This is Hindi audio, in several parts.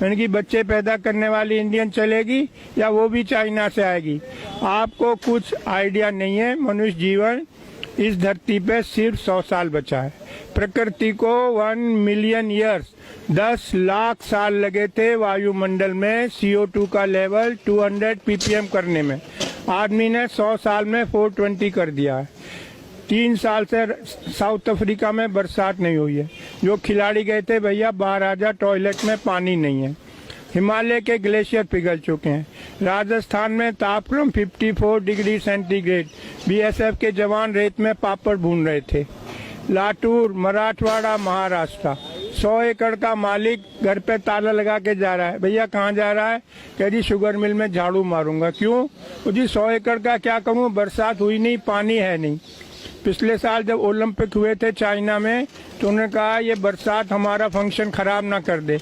मैंने कि बच्चे पैदा करने वाली इंडियन चलेगी या वो भी चाइना से आएगी? आपको कुछ आइडिया नहीं है। मनुष्य जीवन इस धरती पे सिर्फ 100 साल बचा है। प्रकृति को 1 मिलियन ईयर्स 10 लाख साल लगे थे वायुमंडल में CO2 का लेवल 200 ppm करने में। आदमी ने 100 साल में 420 कर दिया है। 3 साल से साउथ अफ्रीका में बरसात नहीं हुई है। जो खिलाड़ी गए थे, भैया बाहर आ जा, टॉयलेट में पानी नहीं है। हिमालय के ग्लेशियर पिघल चुके हैं। राजस्थान में तापक्रम 54 डिग्री सेंटीग्रेड। BSF के जवान रेत में पापड़ भून रहे थे। लातूर, मराठवाड़ा, महाराष्ट्र, 100 एकड़ का मालिक घर पे ताला लगा के जा रहा है। भैया कहाँ जा रहा है? कह जी शुगर मिल में झाड़ू मारूंगा। क्यों? तो जी 100 एकड़ का क्या करूँ, बरसात हुई नहीं, पानी है नहीं। पिछले साल जब ओलंपिक हुए थे चाइना में, तो उन्होंने कहा ये बरसात हमारा फंक्शन खराब ना कर दे,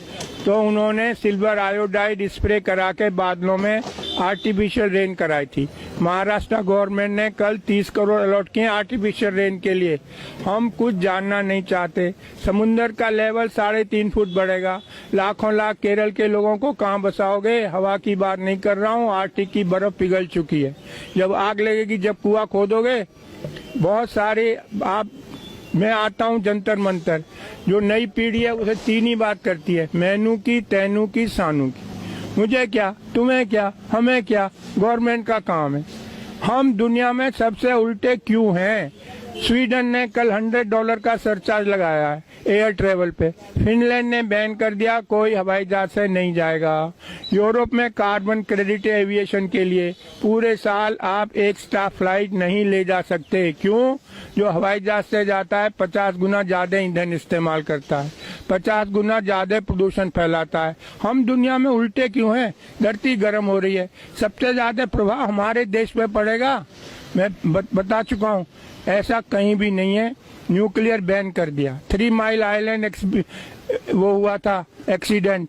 तो उन्होंने सिल्वर आयोडाइड स्प्रे करा के बादलों में आर्टिफिशियल रेन कराई थी। महाराष्ट्र गवर्नमेंट ने कल 30 करोड़ अलॉट किए आर्टिफिशियल रेन के लिए। हम कुछ जानना नहीं चाहते। समुन्द्र का लेवल 3.5 फुट बढ़ेगा। लाखों लाख केरल के लोगों को कहाँ बसाओगे? हवा की बात नहीं कर रहा हूँ, आर्टिक की बर्फ पिघल चुकी है। जब आग लगेगी, जब कुआं खोदोगे, बहुत सारे मैं आता हूँ जंतर मंतर। जो नई पीढ़ी है उसे 3 ही बात करती है, मैनू की, तैनू की, सानू की। मुझे क्या, तुम्हें क्या, हमें क्या, गवर्नमेंट का काम है। हम दुनिया में सबसे उल्टे क्यों हैं? स्वीडन ने कल $100 का सरचार्ज लगाया है एयर ट्रेवल पे। फिनलैंड ने बैन कर दिया, कोई हवाई जहाज से नहीं जाएगा। यूरोप में कार्बन क्रेडिट एविएशन के लिए पूरे साल आप एक स्टाफ फ्लाइट नहीं ले जा सकते। क्यों? जो हवाई जहाज से जाता है 50 गुना ज्यादा ईंधन इस्तेमाल करता है, 50 गुना ज्यादा प्रदूषण फैलाता है। हम दुनिया में उल्टे क्यों हैं? धरती गर्म हो रही है, सबसे ज्यादा प्रभाव हमारे देश में पड़ेगा। मैं बता चुका हूँ, ऐसा कहीं भी नहीं है। न्यूक्लियर बैन कर दिया। 3 माइल आइलैंड वो हुआ था एक्सीडेंट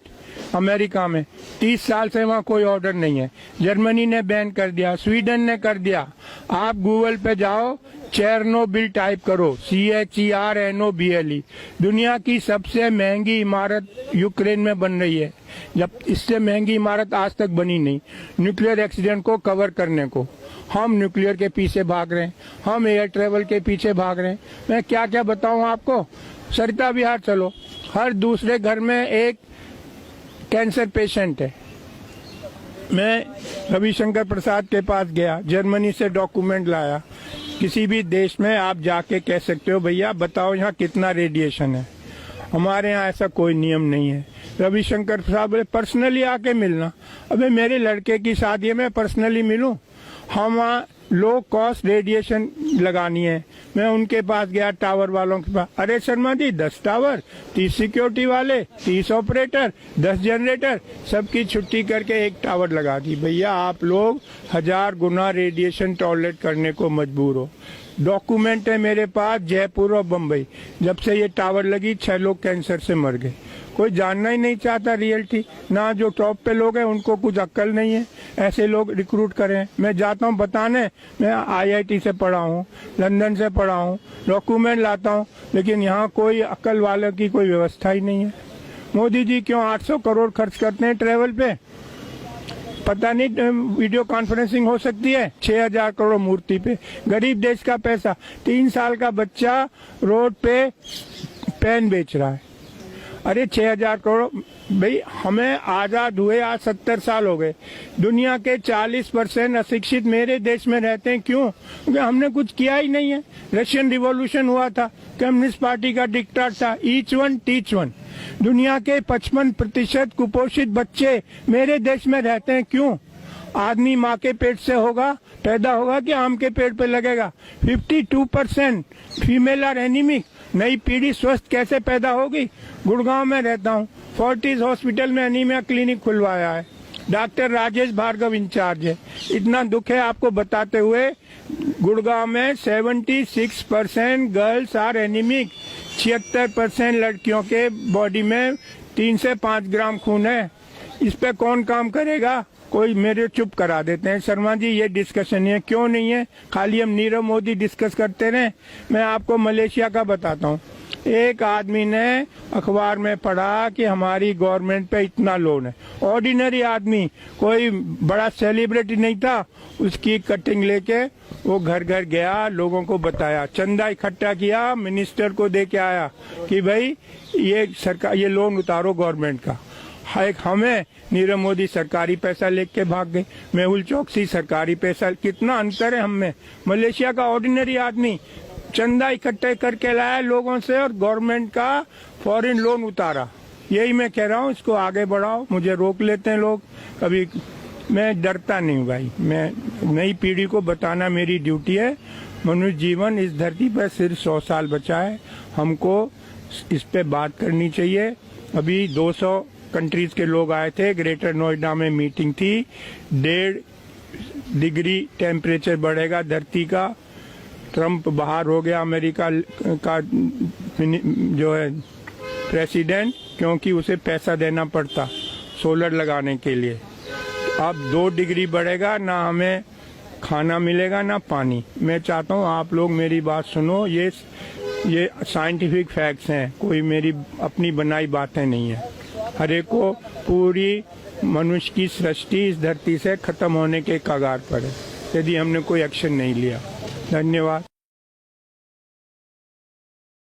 अमेरिका में, 30 साल से वहाँ कोई ऑर्डर नहीं है। जर्मनी ने बैन कर दिया, स्वीडन ने कर दिया। आप गूगल पे जाओ, चेरनोबिल टाइप करो, CHERNOBIL। दुनिया की सबसे महंगी इमारत यूक्रेन में बन रही है, जब इससे महंगी इमारत आज तक बनी नहीं, न्यूक्लियर एक्सीडेंट को कवर करने को। हम न्यूक्लियर के पीछे भाग रहे हैं, हम एयर ट्रेवल के पीछे भाग रहे हैं। मैं क्या क्या बताऊं आपको? सरिता विहार चलो, हर दूसरे घर में एक कैंसर पेशेंट है। मैं रविशंकर प्रसाद के पास गया, जर्मनी से डॉक्यूमेंट लाया। किसी भी देश में आप जाके कह सकते हो, भैया बताओ यहाँ कितना रेडिएशन है। हमारे यहाँ ऐसा कोई नियम नहीं है। रविशंकर प्रसाद बोले पर्सनली आके मिलना। अबे मेरे लड़के की शादी है, मैं पर्सनली मिलूं? हम वहाँ लो कॉस्ट रेडिएशन लगानी है। मैं उनके पास गया, टावर वालों के पास। अरे शर्मा जी 10 टावर, 30 सिक्योरिटी वाले, 30 ऑपरेटर, 10 जनरेटर, सबकी छुट्टी करके एक टावर लगा दी। भैया आप लोग 1000 गुना रेडिएशन टॉलरेट करने को मजबूर हो। डॉक्यूमेंट है मेरे पास, जयपुर और बम्बई, जब से ये टावर लगी 6 लोग कैंसर से मर गए। कोई जानना ही नहीं चाहता रियलिटी। ना जो टॉप पे लोग हैं उनको कुछ अक्ल नहीं है, ऐसे लोग रिक्रूट करें। मैं जाता हूँ बताने, मैं IIT से पढ़ा हूँ, लंदन से पढ़ा हूँ, डॉक्यूमेंट लाता हूँ, लेकिन यहाँ कोई अक्ल वालों की कोई व्यवस्था ही नहीं है। मोदी जी क्यों 800 करोड़ खर्च करते हैं ट्रेवल पे? पता नहीं वीडियो कॉन्फ्रेंसिंग हो सकती है। 6000 करोड़ मूर्ति पे, गरीब देश का पैसा। 3 साल का बच्चा रोड पे पेन बेच रहा है। अरे 6000 करोड़, भाई हमें आजाद हुए आज 70 साल हो गए। दुनिया के 40% अशिक्षित मेरे देश में रहते हैं। क्यों? क्योंकि हमने कुछ किया ही नहीं है। रशियन रिवॉल्यूशन हुआ था, कम्युनिस्ट पार्टी का डिक्टेट था, ईच वन टीच वन। दुनिया के 55% कुपोषित बच्चे मेरे देश में रहते हैं। क्यों? आदमी माँ के पेट से होगा, पैदा होगा कि आम के पेड़ पे लगेगा। 52% फीमेल आर एनीमिक। नई पीढ़ी स्वस्थ कैसे पैदा होगी? गुड़गांव में रहता हूँ, फोर्टिस हॉस्पिटल में एनीमिया क्लिनिक खुलवाया है। डॉक्टर राजेश भार्गव इंचार्ज है। इतना दुख है आपको बताते हुए, गुड़गांव में 76% गर्ल्स आर एनीमिक। 76% लड़कियों के बॉडी में 3 से 5 ग्राम खून है। इस पे कौन काम करेगा? कोई मेरे चुप करा देते हैं, शर्मा जी ये डिस्कशन है। क्यों नहीं है? खाली हम नीरव मोदी डिस्कस करते रहे। मैं आपको मलेशिया का बताता हूँ। एक आदमी ने अखबार में पढ़ा कि हमारी गवर्नमेंट पे इतना लोन है। ऑर्डिनरी आदमी, कोई बड़ा सेलिब्रिटी नहीं था, उसकी कटिंग लेके वो घर घर गया, लोगों को बताया, चंदा इकट्ठा किया, मिनिस्टर को दे के आया कि भाई ये सरकार, ये लोन उतारो गवर्नमेंट का। एक हमें नीरव मोदी सरकारी पैसा लेके भाग गए, मेहुल चौकसी सरकारी पैसा, कितना अंतर है हम में। मलेशिया का ऑर्डिनरी आदमी चंदा इकट्ठे करके लाया लोगों से और गवर्नमेंट का फॉरेन लोन उतारा। यही मैं कह रहा हूँ, इसको आगे बढ़ाओ। मुझे रोक लेते हैं लोग, कभी मैं डरता नहीं भाई, मैं नई पीढ़ी को बताना मेरी ड्यूटी है। मनुष्य जीवन इस धरती पर सिर्फ 100 साल बचा है, हमको इस पे बात करनी चाहिए। अभी 200 कंट्रीज के लोग आए थे, ग्रेटर नोएडा में मीटिंग थी। 1.5 डिग्री टेम्परेचर बढ़ेगा धरती का। ट्रम्प बाहर हो गया अमेरिका का जो है प्रेसिडेंट, क्योंकि उसे पैसा देना पड़ता सोलर लगाने के लिए। अब 2 डिग्री बढ़ेगा, ना हमें खाना मिलेगा ना पानी। मैं चाहता हूँ आप लोग मेरी बात सुनो, ये साइंटिफिक फैक्ट्स हैं, कोई मेरी अपनी बनाई बातें नहीं है। हर एक को पूरी मनुष्य की सृष्टि इस धरती से खत्म होने के कगार पर है यदि हमने कोई एक्शन नहीं लिया। धन्यवाद।